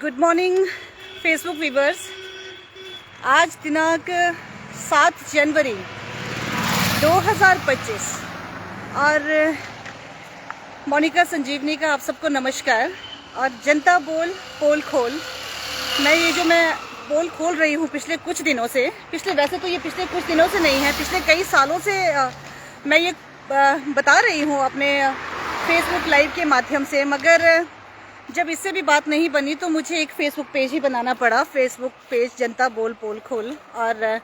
Good morning Facebook viewers. आज दिनांक 7 जनवरी 2025 और मोनिका संजीवनी का आप सबको नमस्कार। और जनता बोल पोल खोल, मैं पोल खोल रही हूँ पिछले कुछ दिनों से। वैसे तो ये पिछले कुछ दिनों से नहीं है, पिछले कई सालों से मैं ये बता रही हूँ अपने फेसबुक लाइव के माध्यम से, मगर जब इससे भी बात नहीं बनी तो मुझे एक फेसबुक पेज ही बनाना पड़ा। फेसबुक पेज जनता बोल पोल खोल, और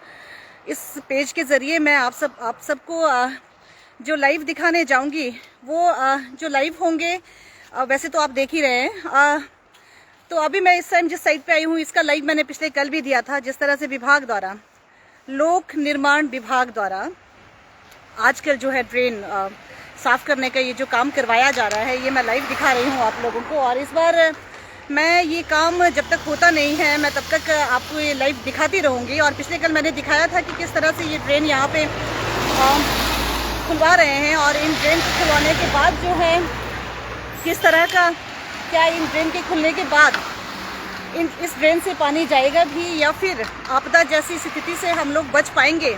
इस पेज के ज़रिए मैं आप सबको जो लाइव दिखाने जाऊंगी वो जो लाइव होंगे वैसे तो आप देख ही रहे हैं। तो अभी मैं इस टाइम जिस साइट पे आई हूँ इसका लाइव मैंने पिछले कल भी दिया था। जिस तरह से विभाग द्वारा, लोक निर्माण विभाग द्वारा आजकल जो है ड्रेन साफ करने का ये जो काम करवाया जा रहा है, ये मैं लाइव दिखा रही हूँ आप लोगों को। और इस बार मैं ये काम जब तक होता नहीं है मैं तब तक आपको ये लाइव दिखाती रहूँगी। और पिछले कल मैंने दिखाया था कि किस तरह से ये ड्रेन यहाँ पे खुलवा रहे हैं, और इन ड्रेन को खुलवाने के बाद जो है किस तरह का, क्या इन ड्रेन के खुलने के बाद इस ड्रेन से पानी जाएगा भी या फिर आपदा जैसी स्थिति से हम लोग बच पाएंगे,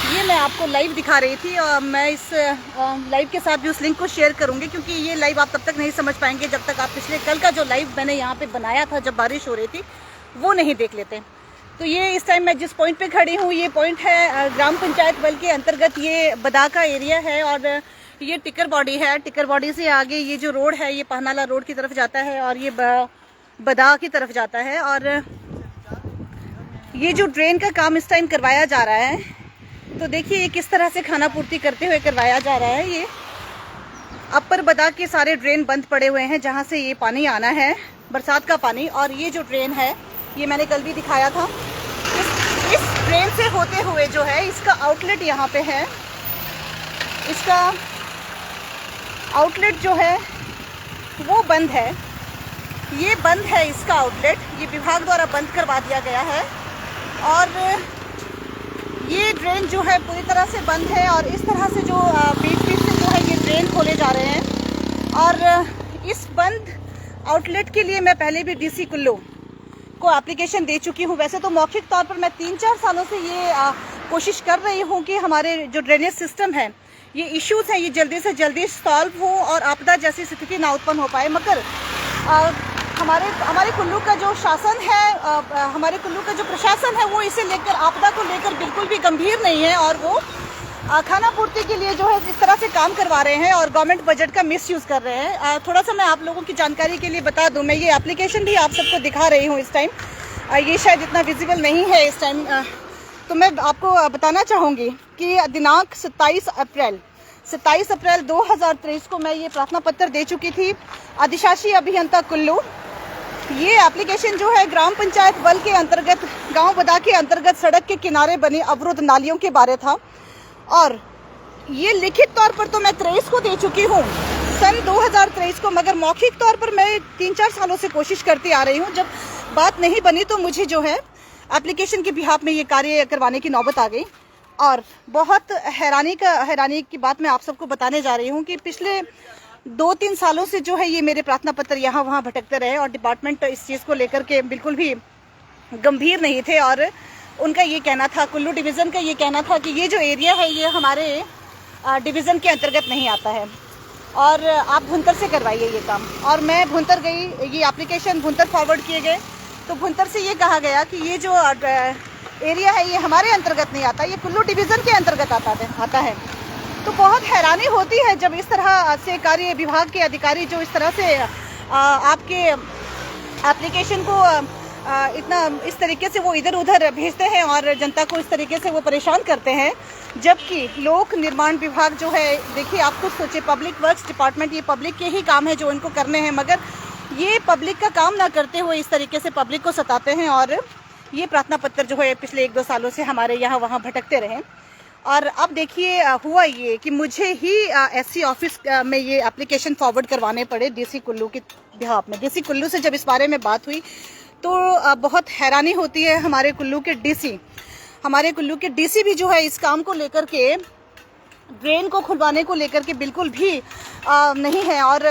ये मैं आपको लाइव दिखा रही थी। और मैं इस लाइव के साथ भी उस लिंक को शेयर करूंगी, क्योंकि ये लाइव आप तब तक नहीं समझ पाएंगे जब तक आप पिछले कल का जो लाइव मैंने यहाँ पे बनाया था जब बारिश हो रही थी वो नहीं देख लेते। तो ये इस टाइम मैं जिस पॉइंट पे खड़ी हूँ ये पॉइंट है ग्राम पंचायत बल के अंतर्गत, ये बदा का एरिया है और ये टिकर बॉडी है। टिकर बॉडी से आगे ये जो रोड है ये पहनाला रोड की तरफ जाता है और ये बदा की तरफ जाता है। और ये जो ड्रेन का काम इस टाइम करवाया जा रहा है, तो देखिए ये किस तरह से खाना पूर्ति करते हुए करवाया जा रहा है। ये अपर बदा के सारे ड्रेन बंद पड़े हुए हैं जहां से ये पानी आना है, बरसात का पानी। और ये जो ड्रेन है ये मैंने कल भी दिखाया था। इस ड्रेन से होते हुए जो है इसका आउटलेट यहाँ पे है, इसका आउटलेट जो है वो बंद है। ये बंद है इसका आउटलेट, ये विभाग द्वारा बंद करवा दिया गया है। और ये ड्रेन जो है पूरी तरह से बंद है और इस तरह से जो बीच से जो है ये ड्रेन खोले जा रहे हैं। और इस बंद आउटलेट के लिए मैं पहले भी डीसी कुल्लू को एप्लीकेशन दे चुकी हूँ। वैसे तो मौखिक तौर पर मैं 3-4 सालों से ये कोशिश कर रही हूँ कि हमारे जो ड्रेनेज सिस्टम है, ये इश्यूज हैं, ये जल्दी से जल्दी सॉल्व हो और आपदा जैसी स्थिति ना उत्पन्न हो पाए। मगर हमारे कुल्लू का जो शासन है, हमारे कुल्लू का जो प्रशासन है वो इसे लेकर, आपदा को लेकर बिल्कुल भी गंभीर नहीं है। और वो खाना पूर्ति के लिए जो है इस तरह से काम करवा रहे हैं और गवर्नमेंट बजट का मिसयूज़ कर रहे हैं। थोड़ा सा मैं आप लोगों की जानकारी के लिए बता दूं, मैं ये एप्लीकेशन भी आप सबको दिखा रही हूँ इस टाइम। ये शायद इतना विजिबल नहीं है इस टाइम, तो मैं आपको बताना चाहूँगी कि दिनांक 27 अप्रैल 2023 को मैं ये प्रार्थना पत्र दे चुकी थी अधिशासी अभियंता कुल्लू। ये एप्लीकेशन जो है ग्राम पंचायत बल के अंतर्गत, गांव बदा के अंतर्गत सड़क के किनारे बनी अवरुद्ध नालियों के बारे था। और ये लिखित तौर पर तो मैं 23 को दे चुकी हूँ, सन 2023 को, मगर मौखिक तौर पर मैं 3-4 सालों से कोशिश करती आ रही हूँ। जब बात नहीं बनी तो मुझे जो है एप्लीकेशन के बिहाफ में ये कार्य करवाने की नौबत आ गई। और बहुत हैरानी की बात मैं आप सबको बताने जा रही हूँ कि पिछले 2-3 सालों से जो है ये मेरे प्रार्थना पत्र यहाँ वहाँ भटकते रहे और डिपार्टमेंट इस चीज़ को लेकर के बिल्कुल भी गंभीर नहीं थे। और उनका ये कहना था, कुल्लू डिवीज़न का ये कहना था कि ये जो एरिया है ये हमारे डिवीज़न के अंतर्गत नहीं आता है और आप भुंतर से करवाइए ये काम। और मैं भुंतर गई, ये एप्लीकेशन भुंतर फॉरवर्ड किए गए, तो भुंतर से ये कहा गया कि ये जो एरिया है ये हमारे अंतर्गत नहीं आता, ये कुल्लू डिवीज़न के अंतर्गत आता है। तो बहुत हैरानी होती है जब इस तरह से कार्य विभाग के अधिकारी जो इस तरह से आपके एप्लीकेशन को इस तरीके से वो इधर उधर भेजते हैं और जनता को इस तरीके से वो परेशान करते हैं। जबकि लोक निर्माण विभाग जो है, देखिए आप खुद सोचिए, पब्लिक वर्क्स डिपार्टमेंट, ये पब्लिक के ही काम है जो इनको करने हैं, मगर ये पब्लिक का काम ना करते हुए इस तरीके से पब्लिक को सताते हैं। और ये प्रार्थना पत्र जो है पिछले 1-2 सालों से हमारे यहाँ वहाँ भटकते रहे। और अब देखिए हुआ ये कि मुझे ही एससी ऑफिस में ये एप्लीकेशन फॉरवर्ड करवाने पड़े डीसी कुल्लू के बिहाफ में। डीसी कुल्लू से जब इस बारे में बात हुई तो बहुत हैरानी होती है। हमारे कुल्लू के डीसी भी जो है इस काम को लेकर के, ड्रेन को खुलवाने को लेकर के बिल्कुल भी नहीं है। और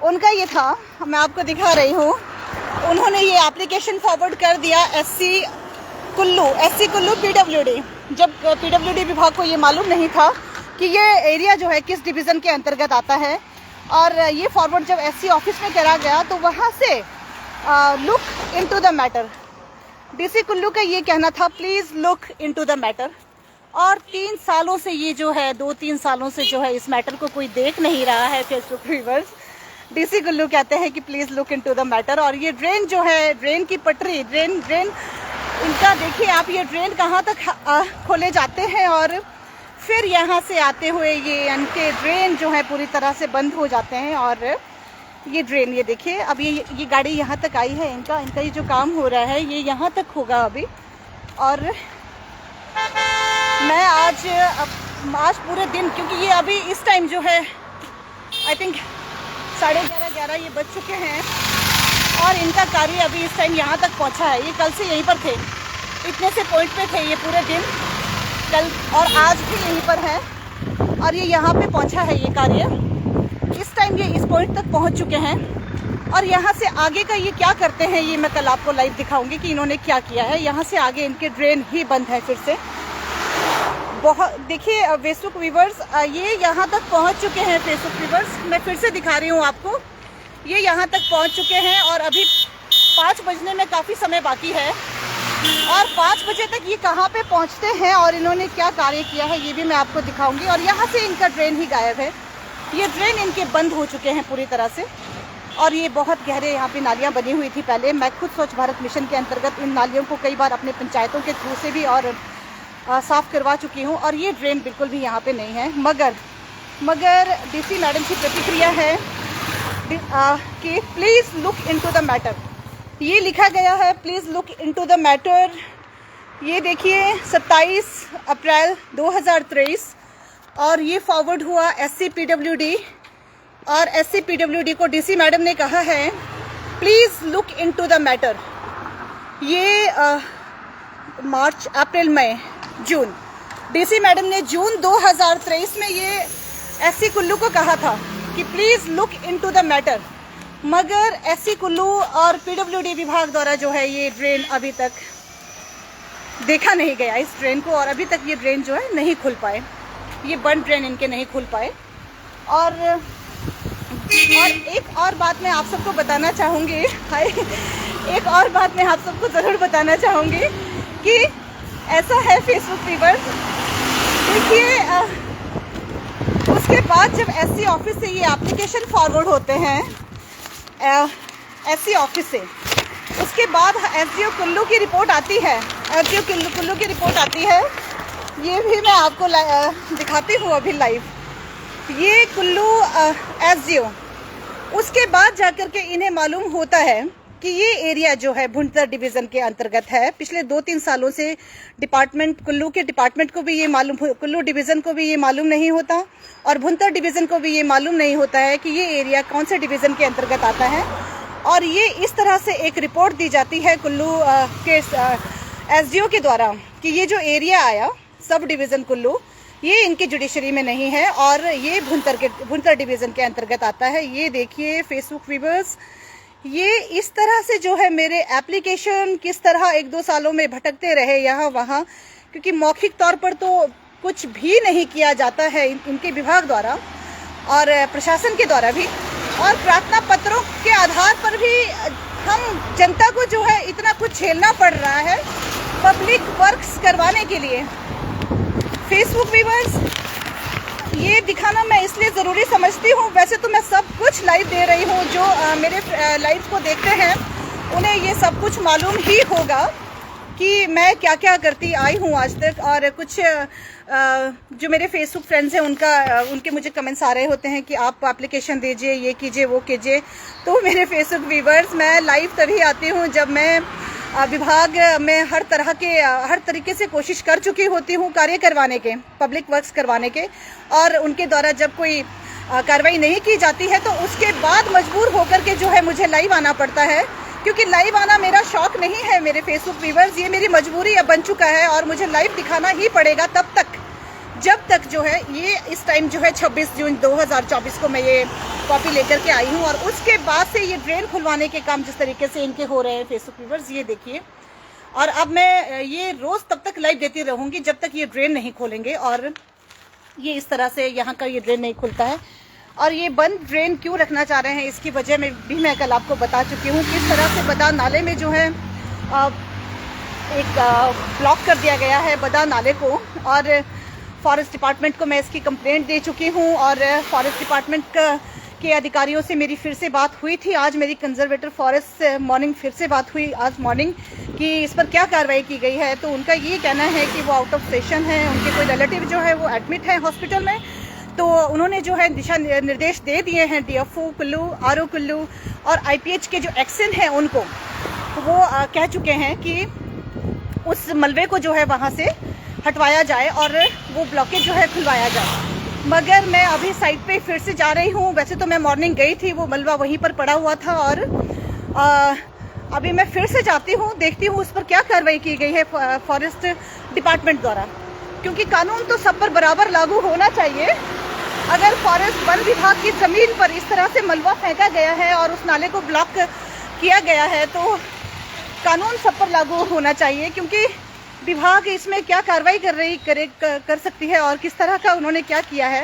उनका ये था, मैं आपको दिखा रही हूँ, उन्होंने ये एप्लीकेशन फॉरवर्ड कर दिया एससी कुल्लू पीडब्ल्यूडी। जब पीडब्ल्यूडी विभाग को ये मालूम नहीं था कि ये एरिया जो है किस डिवीज़न के अंतर्गत आता है, और ये फॉरवर्ड जब एससी ऑफिस में करा गया तो वहाँ से look into the matter, DC Kullu का ये कहना था please look into the matter. और 3 सालों से ये जो है 2-3 सालों से जो है इस मैटर को कोई देख नहीं रहा है फेसबुक व्यूअर्स। डीसी कुल्लू कहते हैं कि please look into the matter. और ये ड्रेन जो है, ड्रेन की पटरी, ड्रेन इनका देखिए आप, ये ड्रेन कहाँ तक खोले जाते हैं और फिर यहाँ से आते हुए ये इनके ड्रेन जो है पूरी तरह से बंद हो जाते हैं। और ये ड्रेन, ये देखिए अब ये गाड़ी यहाँ तक आई है, इनका ये जो काम हो रहा है ये यहाँ तक होगा अभी। और मैं आज पूरे दिन, क्योंकि ये अभी इस टाइम जो है आई थिंक 11:30 ये बज चुके हैं और इनका कार्य अभी इस टाइम यहाँ तक पहुँचा है। ये कल से यहीं पर थे, इतने से पॉइंट पे थे ये पूरे दिन, कल और आज भी यहीं पर है और ये यहाँ पे पहुँचा है ये कार्य। इस टाइम ये इस पॉइंट तक पहुँच चुके हैं और यहाँ से आगे का ये क्या करते हैं ये मैं कल आपको लाइव दिखाऊंगी कि इन्होंने क्या किया है। यहाँ से आगे इनके ड्रेन ही बंद है फिर से। बहुत देखिए फेसबुक व्यूवर्स, ये यहाँ तक पहुँच चुके हैं। फेसबुक व्यूवर्स मैं फिर से दिखा रही हूँ आपको, ये यहाँ तक पहुँच चुके हैं और अभी 5 बजने में काफ़ी समय बाकी है। और 5 बजे तक ये कहाँ पे पहुँचते हैं और इन्होंने क्या कार्य किया है ये भी मैं आपको दिखाऊंगी। और यहाँ से इनका ड्रेन ही गायब है, ये ड्रेन इनके बंद हो चुके हैं पूरी तरह से। और ये बहुत गहरे यहाँ पे नालियाँ बनी हुई थी पहले। मैं खुद स्वच्छ भारत मिशन के अंतर्गत इन नालियों को कई बार अपने पंचायतों के थ्रू से भी और साफ़ करवा चुकी हूँ और ये ड्रेन बिल्कुल भी यहाँ पे नहीं है। मगर डीसी मैडम की प्रतिक्रिया है कि please look into the matter. ये लिखा गया है please look into the matter. ये देखिए 27 अप्रैल 2023 और ये फॉरवर्ड हुआ SCPWD और SCPWD को डीसी मैडम ने कहा है please look into the matter. ये मार्च, अप्रैल, मई, जून, डीसी मैडम ने जून 2023 में ये एससी कुल्लू को कहा था कि please look into the matter. मगर एससी कुल्लू और पीडब्ल्यूडी विभाग द्वारा जो है ये ड्रेन अभी तक देखा नहीं गया इस ड्रेन को और अभी तक ये ड्रेन जो है नहीं खुल पाए, ये बंद ड्रेन इनके नहीं खुल पाए। और एक और बात मैं आप सबको बताना चाहूँगी, एक और बात मैं आप सबको ज़रूर बताना चाहूँगी कि ऐसा है फेसबुक व्यूअर्स, देखिए उसके बाद जब एससी ऑफिस से ये एप्लीकेशन फॉरवर्ड होते हैं एससी ऑफिस से, उसके बाद एसडीओ कुल्लू की रिपोर्ट आती है, एसडीओ कुल्लू की रिपोर्ट आती है। ये भी मैं आपको दिखाती हूँ अभी लाइव, ये कुल्लू एसडीओ, उसके बाद जाकर के इन्हें मालूम होता है कि ये एरिया जो है भुंतर डिवीज़न के अंतर्गत है। पिछले 2-3 सालों से कुल्लू के डिपार्टमेंट को भी ये मालूम, कुल्लू डिवीज़न को भी ये मालूम नहीं होता और भुंतर डिवीज़न को भी ये मालूम नहीं होता है कि ये एरिया कौन से डिवीज़न के अंतर्गत आता है। और ये इस तरह से एक रिपोर्ट दी जाती है कुल्लू के एसडीओ के द्वारा कि ये जो एरिया आया सब डिवीज़न कुल्लू, ये इनकी जुडिशरी में नहीं है और ये भुंतर डिवीज़न के अंतर्गत आता है। ये देखिए फेसबुक व्यूअर्स, ये इस तरह से जो है मेरे एप्लीकेशन किस तरह 1-2 सालों में भटकते रहे यहाँ वहाँ, क्योंकि मौखिक तौर पर तो कुछ भी नहीं किया जाता है इनके विभाग द्वारा और प्रशासन के द्वारा भी, और प्रार्थना पत्रों के आधार पर भी हम जनता को जो है इतना कुछ झेलना पड़ रहा है पब्लिक वर्क्स करवाने के लिए। फेसबुक व्यूअर्स, ये दिखाना मैं इसलिए ज़रूरी समझती हूँ, वैसे तो मैं सब कुछ लाइव दे रही हूँ, जो मेरे लाइव को देखते हैं उन्हें ये सब कुछ मालूम ही होगा कि मैं क्या क्या करती आई हूँ आज तक। और कुछ जो मेरे फेसबुक फ्रेंड्स हैं उनके मुझे कमेंट्स आ रहे होते हैं कि आप एप्लीकेशन दीजिए, ये कीजिए, वो कीजिए। तो मेरे फेसबुक व्यूवर्स, मैं लाइव तभी आती हूँ जब मैं विभाग में हर तरीके से कोशिश कर चुकी होती हूँ कार्य करवाने के, पब्लिक वर्क्स करवाने के, और उनके द्वारा जब कोई कार्रवाई नहीं की जाती है तो उसके बाद मजबूर होकर के जो है मुझे लाइव आना पड़ता है, क्योंकि लाइव आना मेरा शौक नहीं है मेरे फेसबुक व्यूवर्स, ये मेरी मजबूरी अब बन चुका है और मुझे लाइव दिखाना ही पड़ेगा तब तक जब तक जो है ये इस टाइम जो है 26 जून 2024 को मैं ये कॉपी लेकर के आई हूँ और उसके बाद से ये ड्रेन खुलवाने के काम जिस तरीके से इनके हो रहे हैं फेसबुक व्यूवर्स, ये देखिए। और अब मैं ये रोज़ तब तक लाइव देती रहूँगी जब तक ये ड्रेन नहीं खोलेंगे। और ये इस तरह से यहाँ का ये ड्रेन नहीं खुलता है और ये बंद ड्रेन क्यों रखना चाह रहे हैं इसकी वजह में भी मैं कल आपको बता चुकी हूँ। किस तरह से बदा नाले में जो है एक ब्लॉक कर दिया गया है बदा नाले को, और फॉरेस्ट डिपार्टमेंट को मैं इसकी कंप्लेंट दे चुकी हूँ और फॉरेस्ट डिपार्टमेंट के अधिकारियों से मेरी फिर से बात हुई थी। आज मेरी कंजर्वेटर फॉरेस्ट से मॉर्निंग फिर से बात हुई आज मॉर्निंग कि इस पर क्या कार्रवाई की गई है। तो उनका ये कहना है कि वो आउट ऑफ स्टेशन है, उनके कोई रिलेटिव जो है वो एडमिट है हॉस्पिटल में। तो उन्होंने जो है दिशा निर्देश दे दिए हैं DFO कुल्लू, RO कुल्लू और IPH के जो एक्शन हैं उनको, वो कह चुके हैं कि उस मलबे को जो है वहाँ से हटवाया जाए और वो ब्लॉकेज जो है खुलवाया जाए। मगर मैं अभी साइट पे फिर से जा रही हूँ। वैसे तो मैं मॉर्निंग गई थी, वो मलबा वहीं पर पड़ा हुआ था और अभी मैं फिर से जाती हूँ, देखती हूँ उस पर क्या कार्रवाई की गई है फॉरेस्ट डिपार्टमेंट द्वारा, क्योंकि कानून तो सब पर बराबर लागू होना चाहिए। अगर फॉरेस्ट वन विभाग की ज़मीन पर इस तरह से मलबा फेंका गया है और उस नाले को ब्लॉक किया गया है तो कानून सब पर लागू होना चाहिए, क्योंकि विभाग इसमें क्या कार्रवाई कर सकती है और किस तरह का उन्होंने क्या किया है,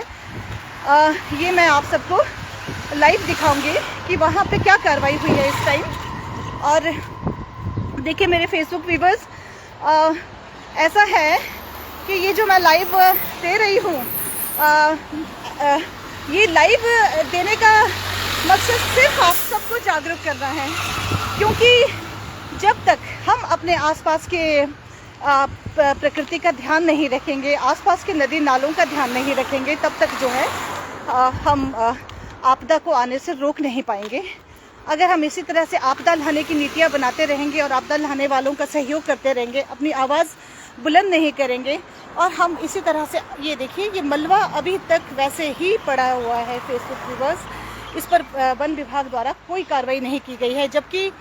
ये मैं आप सबको लाइव दिखाऊंगी कि वहाँ पे क्या कार्रवाई हुई है इस टाइम। और देखिए मेरे फेसबुक व्यूवर्स, ऐसा है कि ये जो मैं लाइव दे रही हूँ, ये लाइव देने का मकसद सिर्फ आप सबको जागरूक करना है, क्योंकि जब तक हम अपने आसपास के प्रकृति का ध्यान नहीं रखेंगे, आसपास के नदी नालों का ध्यान नहीं रखेंगे, तब तक जो है हम आपदा को आने से रोक नहीं पाएंगे। अगर हम इसी तरह से आपदा लाने की नीतियाँ बनाते रहेंगे और आपदा लाने वालों का सहयोग करते रहेंगे, अपनी आवाज़ बुलंद नहीं करेंगे और हम इसी तरह से, ये देखिए ये मलबा अभी तक वैसे ही पड़ा हुआ है फेसबुक व्यूवर्स। इस पर वन विभाग द्वारा कोई कार्रवाई नहीं की गई है, जबकि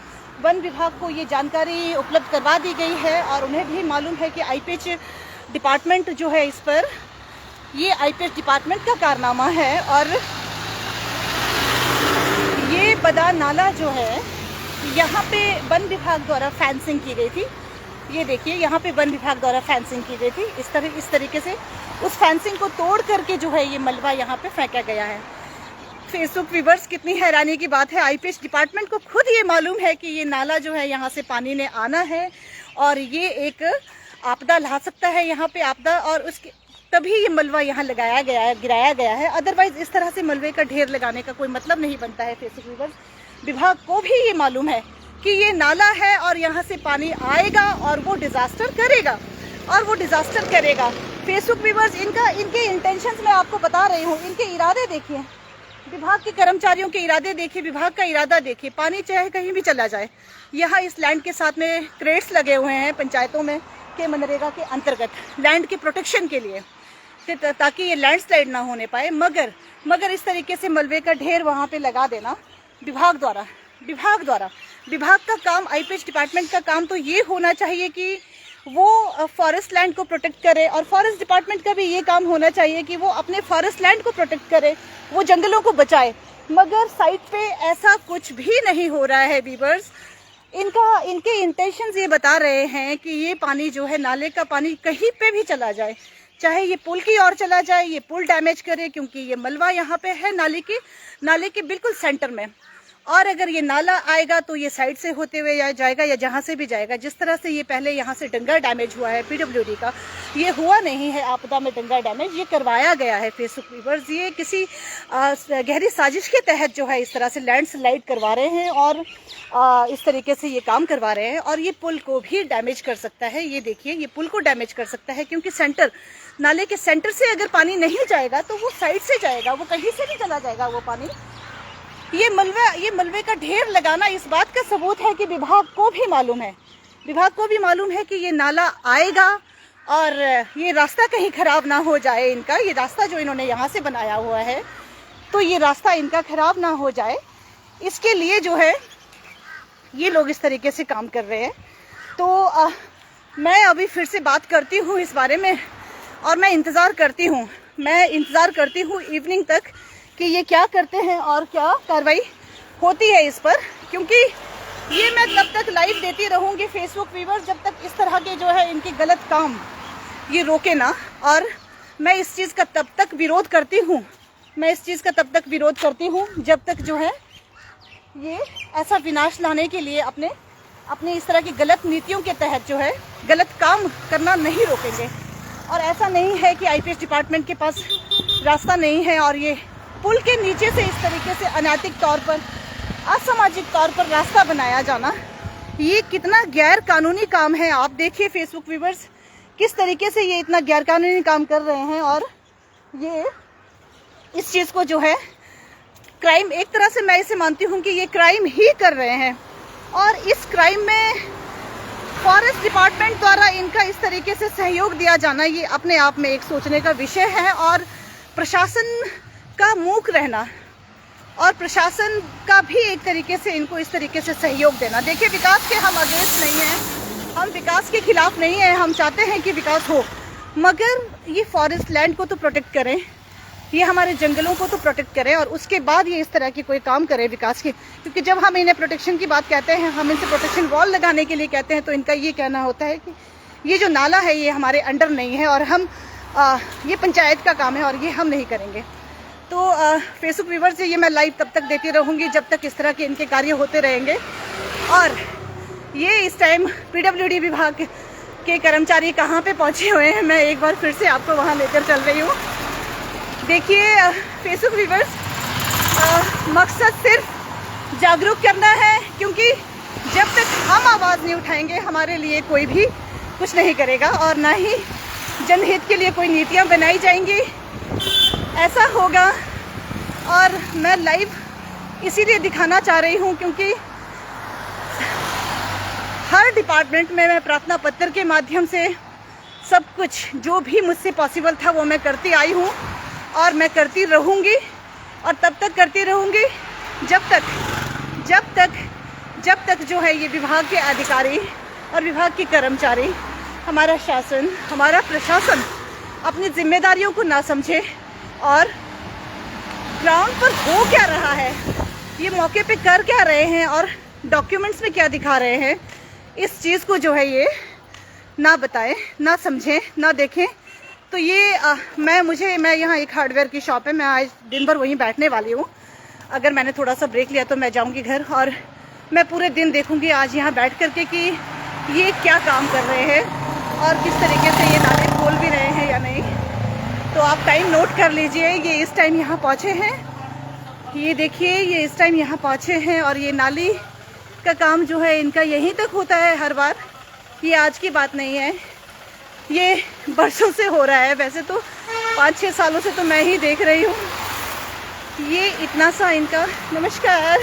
वन विभाग को ये जानकारी उपलब्ध करवा दी गई है और उन्हें भी मालूम है कि IPH डिपार्टमेंट जो है इस पर, ये IPH डिपार्टमेंट का कारनामा है। और ये बदा नाला जो है, यहाँ पे वन विभाग द्वारा फेंसिंग की गई थी। ये देखिए यहाँ पे वन विभाग द्वारा फेंसिंग की गई थी। इस तरीके से उस फेंसिंग को तोड़ करके जो है ये मलबा यहाँ पे फेंका गया है। फेसबुक व्यूवर्स, कितनी हैरानी की बात है, IPH डिपार्टमेंट को खुद ये मालूम है कि ये नाला जो है यहाँ से पानी ने आना है और ये एक आपदा ला सकता है यहाँ पे आपदा, और उसके तभी ये मलबा यहाँ लगाया गया है, गिराया गया है। अदरवाइज इस तरह से मलबे का ढेर लगाने का कोई मतलब नहीं बनता है। फेसबुक व्यूवर्स, विभाग को भी ये मालूम है कि ये नाला है और यहाँ से पानी आएगा और वो डिजास्टर करेगा फेसबुक व्यूवर्स, इनके इंटेंशंस मैं आपको बता रही हूँ, इनके इरादे देखिए, विभाग के कर्मचारियों के इरादे देखिए, विभाग का इरादा देखिए। पानी चाहे कहीं भी चला जाए, यहाँ इस लैंड के साथ में क्रेट्स लगे हुए हैं पंचायतों में के मनरेगा के अंतर्गत लैंड के प्रोटेक्शन के लिए, ताकि ये लैंडस्लाइड ना होने पाए। मगर इस तरीके से मलबे का ढेर वहाँ पे लगा देना विभाग द्वारा विभाग का काम, IPH डिपार्टमेंट का काम तो ये होना चाहिए कि वो फॉरेस्ट लैंड को प्रोटेक्ट करे, और फॉरेस्ट डिपार्टमेंट का भी ये काम होना चाहिए कि वो अपने फॉरेस्ट लैंड को प्रोटेक्ट करे, वो जंगलों को बचाए। मगर साइट पे ऐसा कुछ भी नहीं हो रहा है व्यूअर्स। इनके इंटेंशंस ये बता रहे हैं कि ये पानी जो है, नाले का पानी कहीं पे भी चला जाए, चाहे ये पुल की ओर चला जाए, ये पुल डैमेज करे, क्योंकि ये मलबा यहाँ पे है नाले के बिल्कुल सेंटर में। और अगर ये नाला आएगा तो ये साइड से होते हुए जाएगा या जहाँ से भी जाएगा। जिस तरह से ये पहले यहाँ से डंगा डैमेज हुआ है PWD का, ये हुआ नहीं है आपदा में डंगा डैमेज, ये करवाया गया है फेसबुक व्यूअर्स। ये किसी गहरी साजिश के तहत जो है इस तरह से लैंडस्लाइड करवा रहे हैं और इस तरीके से ये काम करवा रहे हैं, और ये पुल को भी डैमेज कर सकता है। ये देखिए, ये पुल को डैमेज कर सकता है, क्योंकि नाले के सेंटर से अगर पानी नहीं जाएगा तो वो साइड से जाएगा, वो कहीं से भी चला जाएगा वो पानी। ये मलबे का ढेर लगाना इस बात का सबूत है कि विभाग को भी मालूम है कि ये नाला आएगा और ये रास्ता कहीं खराब ना हो जाए इनका। ये रास्ता जो इन्होंने यहाँ से बनाया हुआ है, तो ये रास्ता इनका खराब ना हो जाए, इसके लिए जो है ये लोग इस तरीके से काम कर रहे हैं। तो मैं अभी फिर से बात करती हूँ इस बारे में और मैं इंतज़ार करती हूँ इवनिंग तक कि ये क्या करते हैं और क्या कार्रवाई होती है इस पर, क्योंकि ये मैं तब तक लाइव देती रहूँगी फेसबुक व्यूअर्स जब तक इस तरह के जो है इनके गलत काम ये रोके ना। और मैं इस चीज़ का तब तक विरोध करती हूँ जब तक जो है ये ऐसा विनाश लाने के लिए अपने इस तरह की गलत नीतियों के तहत जो है गलत काम करना नहीं रोकेंगे। और ऐसा नहीं है कि आईपीएस डिपार्टमेंट के पास रास्ता नहीं है, और ये पुल के नीचे से इस तरीके से अनैतिक तौर पर, असामाजिक तौर पर रास्ता बनाया जाना, ये कितना गैर कानूनी काम है। आप देखिए फेसबुक व्यूअर्स किस तरीके से ये इतना गैर कानूनी काम कर रहे हैं, और ये इस चीज़ को जो है क्राइम, एक तरह से मैं इसे मानती हूँ कि ये क्राइम ही कर रहे हैं। और इस क्राइम में फॉरेस्ट डिपार्टमेंट द्वारा इनका इस तरीके से सहयोग दिया जाना, ये अपने आप में एक सोचने का विषय है। और प्रशासन का मूक रहना, और प्रशासन का भी एक तरीके से इनको इस तरीके से सहयोग देना। देखिए, विकास के हम अगेंस्ट नहीं हैं, हम विकास के खिलाफ नहीं हैं, हम चाहते हैं कि विकास हो, मगर ये फॉरेस्ट लैंड को तो प्रोटेक्ट करें, ये हमारे जंगलों को तो प्रोटेक्ट करें, और उसके बाद ये इस तरह की कोई काम करें विकास के। क्योंकि जब हम इन्हें प्रोटेक्शन की बात कहते हैं, हम इनसे प्रोटेक्शन वॉल लगाने के लिए कहते हैं, तो इनका ये कहना होता है कि ये जो नाला है ये हमारे अंडर नहीं है, और हम ये पंचायत का काम है और ये हम नहीं करेंगे। तो फेसबुक व्यूअर्स से ये मैं लाइव तब तक देती रहूँगी जब तक इस तरह के इनके कार्य होते रहेंगे। और ये इस टाइम पीडब्ल्यूडी विभाग के कर्मचारी कहाँ पे पहुँचे हुए हैं, मैं एक बार फिर से आपको वहाँ लेकर चल रही हूँ। देखिए फेसबुक व्यूअर्स, मकसद सिर्फ जागरूक करना है, क्योंकि जब तक हम आवाज़ नहीं उठाएंगे हमारे लिए कोई भी कुछ नहीं करेगा, और ना ही जनहित के लिए कोई नीतियाँ बनाई जाएंगी, ऐसा होगा। और मैं लाइव इसीलिए दिखाना चाह रही हूँ क्योंकि हर डिपार्टमेंट में मैं प्रार्थना पत्र के माध्यम से सब कुछ जो भी मुझसे पॉसिबल था वो मैं करती आई हूँ, और मैं करती रहूँगी, और तब तक करती रहूँगी जब तक जो है ये विभाग के अधिकारी और विभाग के कर्मचारी, हमारा शासन, हमारा प्रशासन अपनी जिम्मेदारियों को ना समझे, और ग्राउंड पर हो क्या रहा है, ये मौके पे कर क्या रहे हैं और डॉक्यूमेंट्स में क्या दिखा रहे हैं, इस चीज़ को जो है ये ना बताएं, ना समझें, ना देखें। तो ये मैं यहाँ एक हार्डवेयर की शॉप है, मैं आज दिन भर वहीं बैठने वाली हूँ। अगर मैंने थोड़ा सा ब्रेक लिया तो मैं जाऊँगी घर, और मैं पूरे दिन देखूँगी आज यहाँ बैठ करके कि ये क्या काम कर रहे हैं और किस तरीके से ये नाले खोल भी रहे हैं या नहीं। तो आप टाइम नोट कर लीजिए, ये इस टाइम यहाँ पहुँचे हैं, ये देखिए ये इस टाइम यहाँ पहुँचे हैं, और ये नाली का काम जो है इनका यहीं तक होता है हर बार, ये आज की बात नहीं है, ये बरसों से हो रहा है। वैसे तो 5-6 सालों से तो मैं ही देख रही हूँ। ये इतना सा इनका, नमस्कार,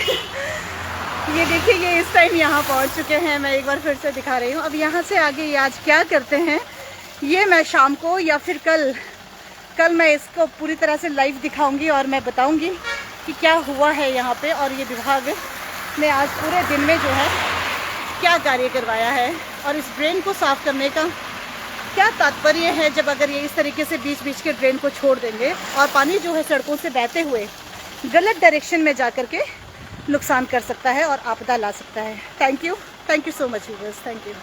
ये देखिए ये इस टाइम यहाँ पहुँच चुके हैं, मैं एक बार फिर से दिखा रही हूँ। अब यहाँ से आगे ये आज क्या करते हैं ये मैं शाम को या फिर कल मैं इसको पूरी तरह से लाइव दिखाऊंगी, और मैं बताऊंगी कि क्या हुआ है यहाँ पे, और ये विभाग ने आज पूरे दिन में जो है क्या कार्य करवाया है, और इस ड्रेन को साफ़ करने का क्या तात्पर्य है, जब अगर ये इस तरीके से बीच बीच के ड्रेन को छोड़ देंगे और पानी जो है सड़कों से बहते हुए गलत डायरेक्शन में जा कर के नुकसान कर सकता है और आपदा ला सकता है। Thank you so much viewers, thank you.